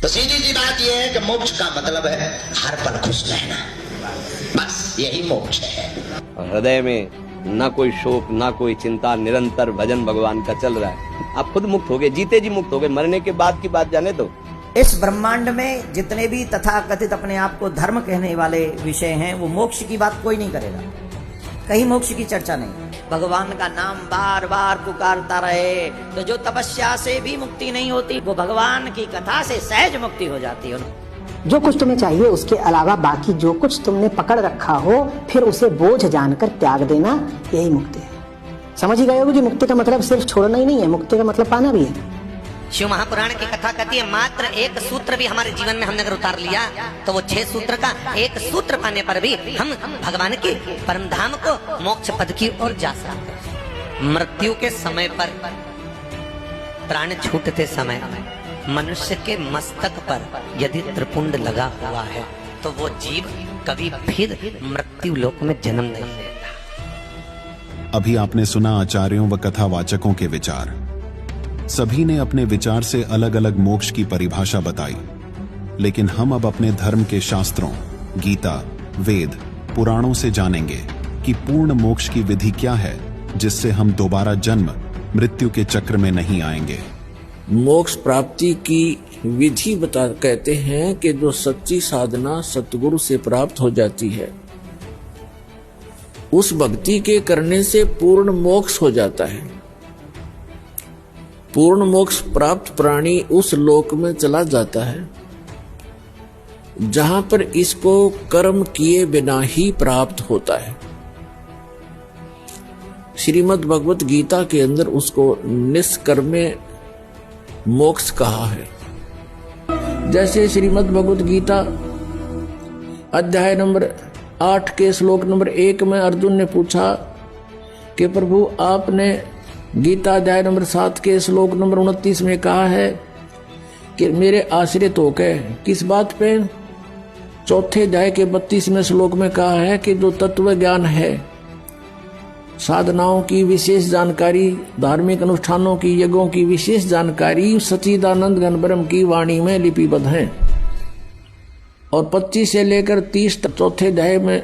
तो सीधी सी बात यह है कि मोक्ष का मतलब है हर पल खुश रहना, बस यही मोक्ष है। हृदय में ना कोई शोक ना कोई चिंता, निरंतर भजन भगवान का चल रहा है। आप खुद मुक्त हो गए, जीते जी मुक्त हो गए, मरने के बाद की बात जाने दो। इस ब्रह्मांड में जितने भी तथाकथित अपने आप को धर्म कहने वाले विषय हैं, वो मोक्ष की बात कोई नहीं करेगा, कहीं मोक्ष की चर्चा नहीं। भगवान का नाम बार बार पुकारता रहे तो जो तपस्या से भी मुक्ति नहीं होती, वो भगवान की कथा से सहज मुक्ति हो जाती है। जो कुछ तुम्हें चाहिए उसके अलावा बाकी जो कुछ तुमने पकड़ रखा हो, फिर उसे बोझ जानकर त्याग देना, यही मुक्ति है। समझ ही गए हो कि मुक्ति का मतलब सिर्फ छोड़ना ही नहीं है, मुक्ति का मतलब पाना भी है। शिव महापुराण की कथा कहती है, मात्र एक सूत्र भी हमारे जीवन में हमने अगर उतार लिया तो वो 6 सूत्र का एक सूत्र पाने पर भी हम भगवान के परम धाम को, मोक्ष पद की ओर जा सकते। मृत्यु के समय पर, प्राण छूटते समय मनुष्य के मस्तक पर यदि त्रिपुंड लगा हुआ है तो वो जीव कभी फिर मृत्यु लोक में जन्म नहीं लेता। अभी आपने सुना आचार्यों व कथावाचकों के विचार। सभी ने अपने विचार से अलग अलग मोक्ष की परिभाषा बताई, लेकिन हम अब अपने धर्म के शास्त्रों, गीता, वेद, पुराणों से जानेंगे कि पूर्ण मोक्ष की विधि क्या है, जिससे हम दोबारा जन्म मृत्यु के चक्र में नहीं आएंगे। मोक्ष प्राप्ति की विधि कहते हैं कि जो सच्ची साधना सतगुरु से प्राप्त हो जाती है, उस भक्ति के करने से पूर्ण मोक्ष हो जाता है। पूर्ण मोक्ष प्राप्त प्राणी उस लोक में चला जाता है जहां पर इसको कर्म किए बिना ही प्राप्त होता है। श्रीमद् भगवत गीता के अंदर उसको निष्कर्मे मोक्ष कहा है। जैसे श्रीमद् भगवत गीता अध्याय नंबर 8 के श्लोक नंबर 1 में अर्जुन ने पूछा कि प्रभु आपने गीता अध्याय नंबर 7 के श्लोक नंबर 29 में कहा है कि मेरे आश्रित होकर किस बात पे, चौथे अध्याय के 32वें श्लोक में कहा है कि जो तत्व ज्ञान है, साधनाओं की विशेष जानकारी, धार्मिक अनुष्ठानों की, यज्ञों की विशेष जानकारी सच्चिदानंद घन ब्रह्म की वाणी में लिपिबद्ध है। और 25 से लेकर 30 तक चौथे अध्याय में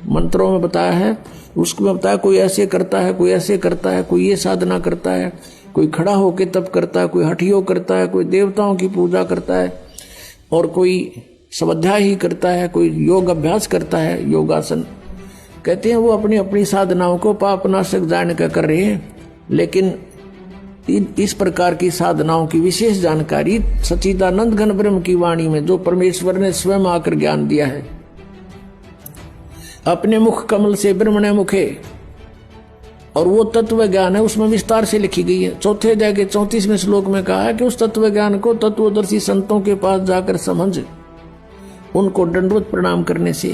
मंत्रों में बताया है। उसको बताया कोई ऐसे करता है, कोई ऐसे करता है, कोई ये साधना करता है, कोई खड़ा होकर तप करता है, कोई हठ योग करता है, कोई देवताओं की पूजा करता है, और कोई स्वाध्याय ही करता है, कोई योग अभ्यास करता है, योगासन। कहते हैं वो अपनी अपनी साधनाओं को पापनाशक जान कर रहे हैं, लेकिन इस प्रकार की साधनाओं की विशेष जानकारी सच्चिदानंद घन ब्रह्म की वाणी में, जो परमेश्वर ने स्वयं आकर ज्ञान दिया है, अपने मुख कमल से ब्रह्मणे मुखे, और वो तत्व ज्ञान है, उसमें विस्तार से लिखी गई है। चौथे अध्याय के 34वें श्लोक में कहा है कि उस तत्व ज्ञान को तत्वदर्शी संतों के पास जाकर समझ, उनको दंडवत प्रणाम करने से,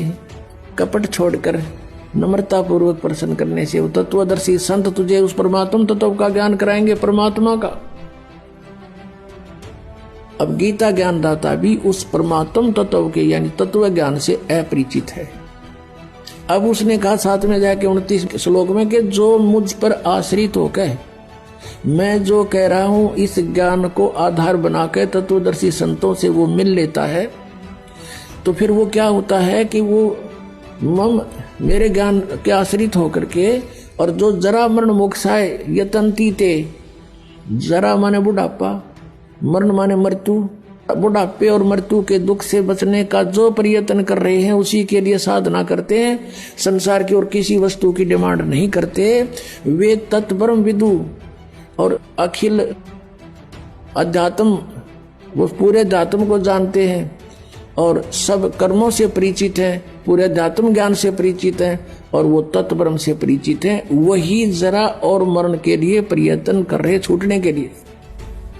कपट छोड़कर नम्रता पूर्वक प्रसन्न करने से वो तत्वदर्शी संत तुझे उस परमात्म तत्व का ज्ञान कराएंगे, परमात्मा का। अब गीता ज्ञानदाता भी उस परमात्म तत्व के यानी तत्व ज्ञान से अपरिचित है। अब उसने कहा 7वें अध्याय के 29 श्लोक में कि जो मुझ पर आश्रित होकर मैं जो कह रहा हूं, इस ज्ञान को आधार बनाकर तत्वदर्शी संतों से वो मिल लेता है, तो फिर वो क्या होता है कि वो मम मेरे ज्ञान के आश्रित होकर के, और जो जरा मरण मोक्षाय यतंती ते, जरा माने बुढ़ापा, मरण माने मृत्यु, बुढ़ापे और मृत्यु के दुख से बचने का जो प्रयत्न कर रहे हैं, उसी के लिए साधना करते हैं, संसार की और किसी वस्तु की डिमांड नहीं करते, वे तत्परम विदु और अखिल अध्यात्म, वो पूरे अध्यात्म को जानते हैं और सब कर्मों से परिचित हैं, पूरे अध्यात्म ज्ञान से परिचित हैं, और वो तत्परम से परिचित हैं, वही जरा और मरण के लिए प्रयत्न कर रहे, छूटने के लिए।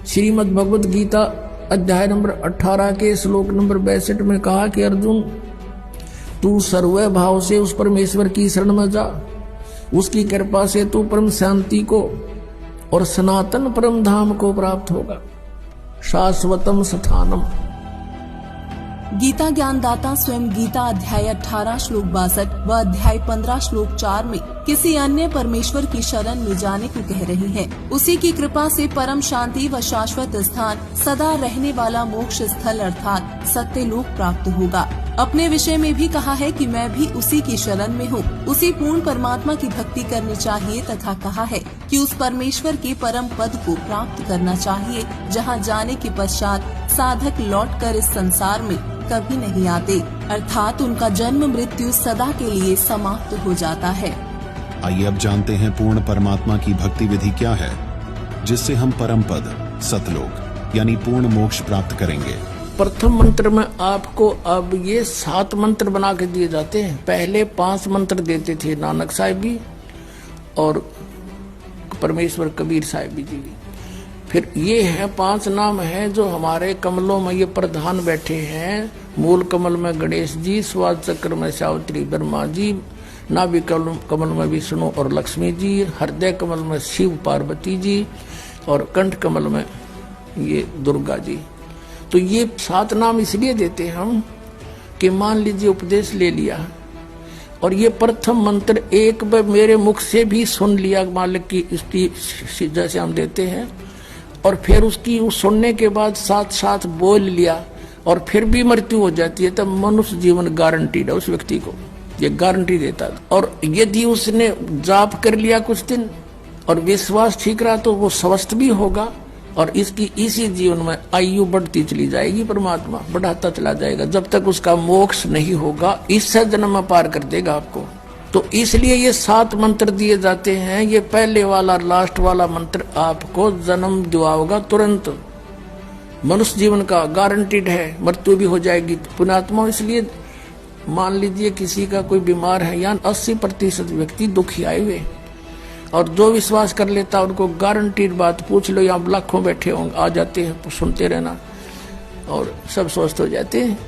श्रीमद् भगवत गीता अध्याय नंबर 18 के श्लोक नंबर 62 में कहा कि अर्जुन, तू सर्व भाव से उस परमेश्वर की शरण में जा, उसकी कृपा से तू परम शांति को और सनातन परम धाम को प्राप्त होगा, शाश्वतम स्थानम। गीता ज्ञानदाता स्वयं गीता अध्याय 18 श्लोक 62 व अध्याय 15 श्लोक 4 में किसी अन्य परमेश्वर की शरण में जाने को कह रही हैं। उसी की कृपा से परम शांति व शाश्वत स्थान, सदा रहने वाला मोक्ष स्थल अर्थात सत्य लोक प्राप्त होगा। अपने विषय में भी कहा है कि मैं भी उसी की शरण में हूँ। उसी पूर्ण परमात्मा की भक्ति करनी चाहिए तथा कहा है कि उस परमेश्वर के परम पद को प्राप्त करना चाहिए, जहाँ जाने के पश्चात साधक लौटकर इस संसार में कभी नहीं आते, अर्थात उनका जन्म मृत्यु सदा के लिए समाप्त हो जाता है। आइए अब जानते हैं पूर्ण परमात्मा की भक्ति विधि क्या है, जिससे हम परम पद सतलोक यानी पूर्ण मोक्ष प्राप्त करेंगे। प्रथम मंत्र में आपको अब ये 7 मंत्र बना के दिए जाते हैं। पहले 5 मंत्र देते थे नानक साहिब जी और परमेश्वर कबीर साहिब जी भी। फिर ये है 5 नाम हैं जो हमारे कमलों में ये प्रधान बैठे हैं। मूल कमल में गणेश जी, स्वाद चक्र में सावित्री ब्रह्मा जी, नाभि कमल में विष्णु और लक्ष्मी जी, हृदय कमल में शिव पार्वती जी और कंठ कमल में ये दुर्गा जी। तो ये 7 नाम इसलिए देते हम कि मान लीजिए उपदेश ले लिया और ये प्रथम मंत्र एक बार मेरे मुख से भी सुन लिया मालिक की स्थिति जैसे हम देते हैं, और फिर उसकी सुनने के बाद साथ साथ बोल लिया और फिर भी मृत्यु हो जाती है, तब मनुष्य जीवन गारंटीड है उस व्यक्ति को, ये गारंटी देता है। और यदि उसने जाप कर लिया कुछ दिन और विश्वास ठीक रहा तो वो स्वस्थ भी होगा और इसकी इसी जीवन में आयु बढ़ती चली जाएगी, परमात्मा बढ़ाता चला जाएगा जब तक उसका मोक्ष नहीं होगा। इस जन्म में पार कर देगा आपको। तो इसलिए ये 7 मंत्र दिए जाते हैं। ये पहले वाला लास्ट वाला मंत्र आपको जन्म दिलाएगा तुरंत, मनुष्य जीवन का गारंटीड है, मृत्यु भी हो जाएगी पुण्यात्मा। इसलिए मान लीजिए किसी का कोई बीमार है, या 80% व्यक्ति दुखी आए हुए, और जो विश्वास कर लेता उनको गारंटीड बात पूछ लो, यहाँ लाखों बैठे होंगे, आ जाते हैं, सुनते रहना और सब स्वस्थ हो जाते हैं।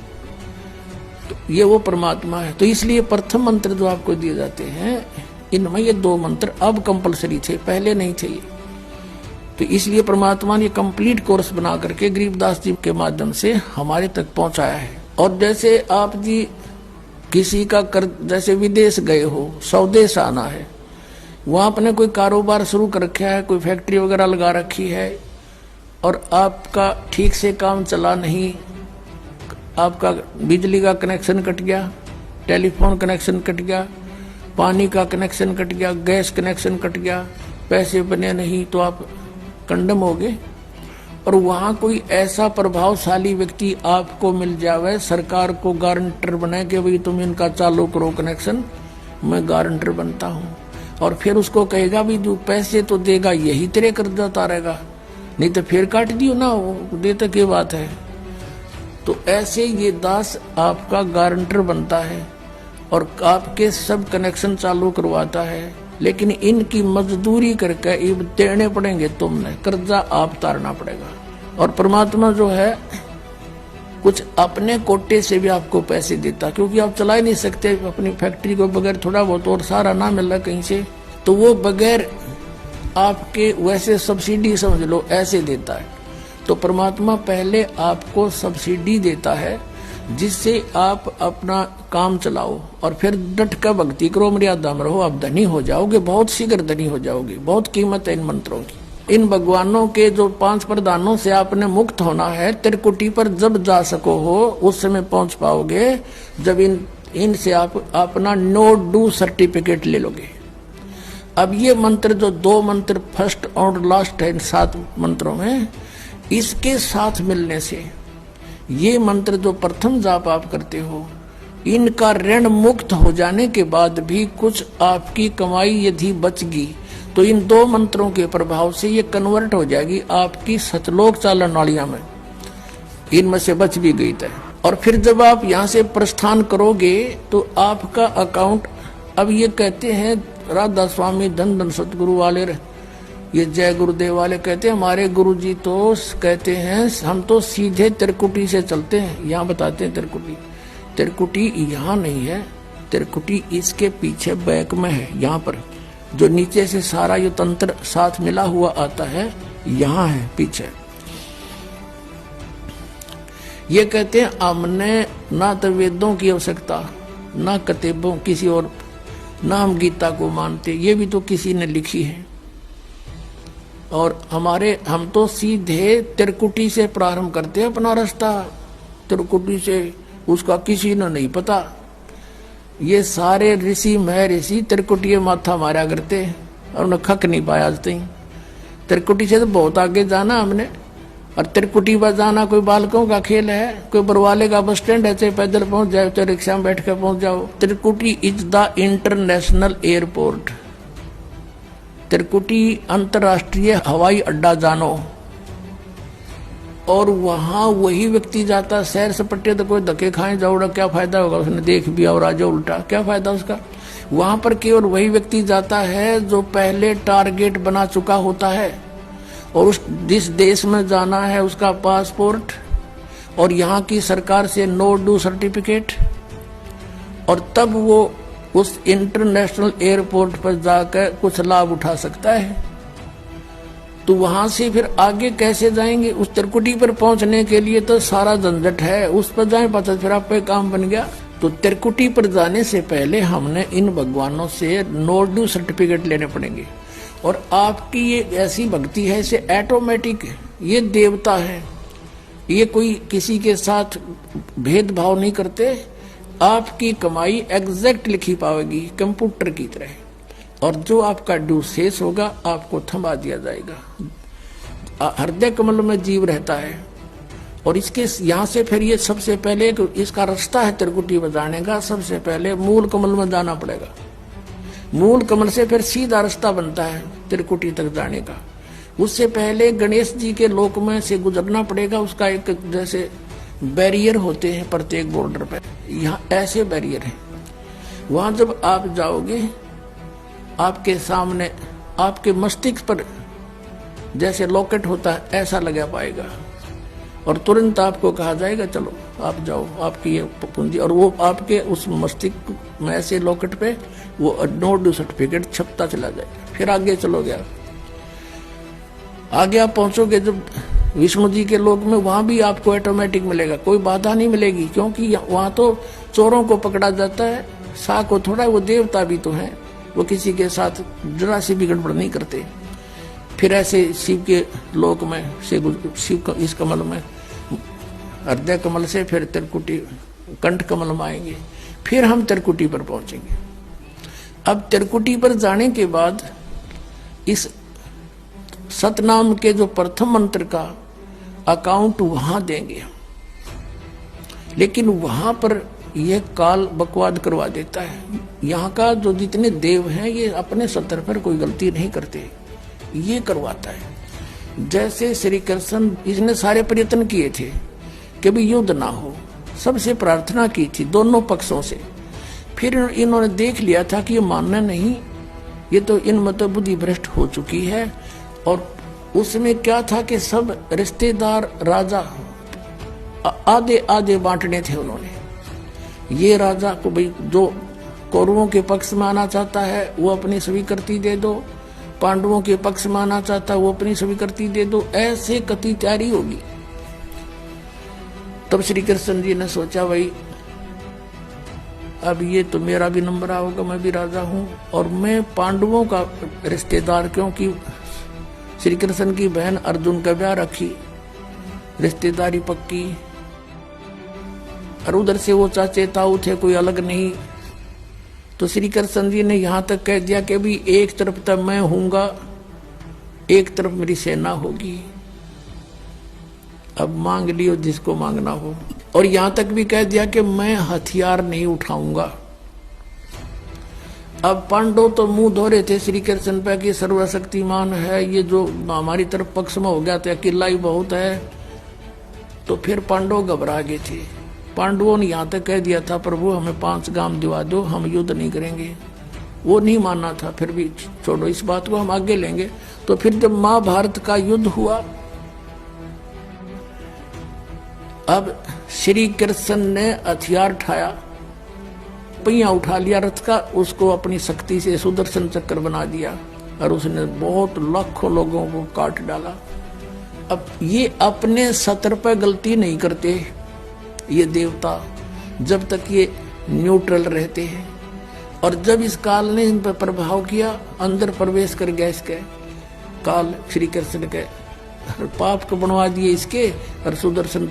तो ये वो परमात्मा है। तो इसलिए प्रथम मंत्र जो आपको दिए जाते हैं, इनमें ये 2 मंत्र अब कंपलसरी थे, पहले नहीं थे ये। तो इसलिए परमात्मा ने कंप्लीट कोर्स बना करके गरीबदास जी के माध्यम से हमारे तक पहुंचाया है। और जैसे आप जी किसी का जैसे विदेश गए हो, स्वदेश आना है, वहां आपने कोई कारोबार शुरू कर रखा है, कोई फैक्ट्री वगैरह लगा रखी है और आपका ठीक से काम चला नहीं, आपका बिजली का कनेक्शन कट गया, टेलीफोन कनेक्शन कट गया, पानी का कनेक्शन कट गया, गैस कनेक्शन कट गया, पैसे बने नहीं, तो आप कंडम हो गए। और वहां कोई ऐसा प्रभावशाली व्यक्ति आपको मिल जावे, सरकार को गारंटर बनाए कि भाई तुम इनका चालू करो कनेक्शन, मैं गारंटर बनता हूं, और फिर उसको कहेगा भी जो पैसे तो देगा यही तेरे कर्जा उतारेगा, नहीं तो फिर काट दियो ना, वो देता क्या बात है। तो ऐसे ये दास आपका गारंटर बनता है और आपके सब कनेक्शन चालू करवाता है, लेकिन इनकी मजदूरी करके ये देने पड़ेंगे, तुमने कर्जा आप उतारना पड़ेगा। और परमात्मा जो है कुछ अपने कोटे से भी आपको पैसे देता, क्योंकि आप चला ही नहीं सकते अपनी फैक्ट्री को बगैर थोड़ा बहुत और सारा ना मिल रहा कहीं से, तो वो बगैर आपके वैसे सब्सिडी समझ लो ऐसे देता है। तो परमात्मा पहले आपको सब्सिडी देता है जिससे आप अपना काम चलाओ और फिर डट कर भक्ति करो, मर्यादा में रहो, आप धनी हो जाओगे, बहुत शीघ्र धनी हो जाओगे। बहुत कीमत है इन मंत्रों की। इन भगवानों के जो 5 प्रधानों से आपने मुक्त होना है, त्रिकुटी पर जब जा सको हो उस समय पहुंच पाओगे जब इनसे आप अपना नो डू सर्टिफिकेट ले लोगे। अब ये मंत्र जो 2 मंत्र फर्स्ट और लास्ट है इन 7 मंत्रों में, इसके साथ मिलने से ये मंत्र जो प्रथम जाप आप करते हो, इनका ऋण मुक्त हो जाने के बाद भी कुछ आपकी कमाई यदि बचगी तो इन 2 मंत्रों के प्रभाव से ये कन्वर्ट हो जाएगी आपकी सतलोक चालन नालियां में, इनमें से बच भी गई तय। और फिर जब आप यहाँ से प्रस्थान करोगे तो आपका अकाउंट, अब ये कहते हैं राधा स्वामी धन धन सतगुरु वाले, ये जय गुरुदेव वाले कहते हैं, हमारे गुरुजी तो कहते हैं हम तो सीधे त्रिकुटी से चलते हैं। यहाँ बताते हैं त्रिकुटी यहाँ नहीं है, त्रिकुटी इसके पीछे बैक में है, यहाँ पर जो नीचे से सारा ये तंत्र साथ मिला हुआ आता है, यहाँ है पीछे। ये कहते हैं हमने ना तो वेदों की आवश्यकता, ना किताबों किसी और, ना हम गीता को मानते, ये भी तो किसी ने लिखी है। और हम तो सीधे त्रिकुटी से प्रारंभ करते हैं अपना रास्ता, त्रिकुटी से, उसका किसी ने नहीं पता। ये सारे ऋषि महर्षि त्रिकुटी माथा मारा करते और उन्हें खक नहीं पाया आज तक। त्रिकुटी से तो बहुत आगे जाना हमने, और त्रिकुटी पर जाना कोई बालकों का खेल है, कोई बरवाले का बस स्टैंड है, चाहे पैदल पहुंच जाओ चाहे रिक्शा में बैठ कर पहुंच जाओ। त्रिकुटी इज द इंटरनेशनल एयरपोर्ट, त्रिकुटी अंतरराष्ट्रीय हवाई अड्डा जानो। और वहां वही व्यक्ति जाता, सैर सपट्टे तो कोई धक्के खाए जाओ, क्या फायदा होगा, उसने देख भी और राजा उल्टा, क्या फायदा उसका। वहां पर केवल वही व्यक्ति जाता है जो पहले टारगेट बना चुका होता है, और उस जिस देश में जाना है उसका पासपोर्ट और यहाँ की सरकार से नो ड्यू सर्टिफिकेट, और तब वो उस इंटरनेशनल एयरपोर्ट पर जाकर कुछ लाभ उठा सकता है। तो वहां से फिर आगे कैसे जाएंगे, उस त्रिकुटी पर पहुंचने के लिए तो सारा झंझट है, उस पर जाए पता फिर आप पे काम बन गया। तो त्रिकुटी पर जाने से पहले हमने इन भगवानों से नो ड्यू सर्टिफिकेट लेने पड़ेंगे। और आपकी ये ऐसी भक्ति है, इसे ऑटोमेटिक, ये देवता है, ये कोई किसी के साथ भेदभाव नहीं करते, आपकी कमाई एग्जैक्ट लिखी पाएगी कंप्यूटर की तरह, और जो आपका ड्यू शेष होगा आपको थमा दिया जाएगा। हृदय कमल में जीव रहता है, और इसके यहाँ से फिर ये सबसे पहले इसका रास्ता है त्रिकुटी बजाने का, सबसे पहले मूल कमल में जाना पड़ेगा। मूल कमल से फिर सीधा रास्ता बनता है त्रिकुटी तक जाने का। उससे पहले गणेश जी के लोक में से गुजरना पड़ेगा, उसका एक जैसे बैरियर होते हैं प्रत्येक बॉर्डर पर, यहाँ ऐसे बैरियर है। वहां जब आप जाओगे आपके सामने आपके मस्तिष्क पर जैसे लॉकेट होता है ऐसा लगा पाएगा, और तुरंत आपको कहा जाएगा चलो आप जाओ, आपकी ये पूंजी, और वो आपके उस मस्तिष्क में ऐसे लॉकेट पे वो नो ड्यू सर्टिफिकेट छपता चला जाएगा। फिर आगे चलोगे आप, आगे आप पहुंचोगे जब विष्णु जी के लोक में, वहां भी आपको ऑटोमेटिक मिलेगा, कोई बाधा नहीं मिलेगी, क्योंकि वहां तो चोरों को पकड़ा जाता है, सा को थोड़ा, वो देवता भी तो है, वो किसी के साथ जरा सी भी गड़बड़ नहीं करते। फिर ऐसे शिव के लोक में से शिव इस कमल में, हृदय कमल से फिर त्रिकुटी कंठ कमल में आएंगे, फिर हम त्रिकुटी पर पहुंचेंगे। अब त्रिकुटी पर जाने के बाद इस सतनाम के जो प्रथम मंत्र का अकाउंट वहां देंगे, लेकिन वहां पर यह काल बकवाद करवा देता है। यहाँ का जो जितने देव हैं ये अपने स्तर पर कोई गलती नहीं करते, ये करवाता है। जैसे श्री कृष्ण, इसने सारे प्रयत्न किए थे कि भी युद्ध ना हो, सबसे प्रार्थना की थी दोनों पक्षों से, फिर इन्होंने देख लिया था कि ये मानना नहीं, ये तो इन मतलब बुद्धि भ्रष्ट हो चुकी है। और उसमें क्या था कि सब रिश्तेदार राजा आधे आधे बांटने थे उन्होंने। ये राजा को भाई जो कौरवों के पक्ष में आना चाहता है वो अपनी स्वीकृति दे दो, पांडवों के पक्ष में आना चाहता है वो अपनी स्वीकृति दे दो, ऐसे कति तैयारी होगी। तब श्री कृष्ण जी ने सोचा भाई अब ये तो मेरा भी नंबर आओगा, मैं भी राजा हूं, और मैं पांडवों का रिश्तेदार, क्योंकि श्री कृष्ण की बहन अर्जुन का ब्याह रखी, रिश्तेदारी पक्की, और उधर से वो चाचे ताऊ थे, कोई अलग नहीं। तो श्री कृष्ण जी ने यहां तक कह दिया कि भी एक तरफ तक मैं हूंगा, एक तरफ मेरी सेना होगी, अब मांग लियो जिसको मांगना हो। और यहां तक भी कह दिया कि मैं हथियार नहीं उठाऊंगा। अब पांडव तो मुंह धो रहे थे श्री कृष्ण पे कि सर्वशक्तिमान है, ये जो हमारी तरफ पक्ष में हो गया तो अकेला ही बहुत है। तो फिर पांडव घबरा गए थे। पांडवों ने यहाँ तक कह दिया था प्रभु हमें 5 गांव दिवा दो, हम युद्ध नहीं करेंगे। वो नहीं मानना था, फिर भी छोड़ो इस बात को, हम आगे लेंगे। तो फिर जब महाभारत का युद्ध हुआ, अब श्री कृष्ण ने हथियार उठाया, पहिया उठा लिया रथ का, उसको अपनी शक्ति से सुदर्शन चक्र बना दिया और उसने बहुत लाखों लोगों को काट डाला। अब ये अपने सतर पर गलती नहीं करते, ये देवता जब तक ये न्यूट्रल रहते हैं, और जब इस काल ने इन पर प्रभाव किया, अंदर प्रवेश कर गया इसके काल श्री कृष्ण के, पाप को बनवा दिए इसके, और सुदर्शन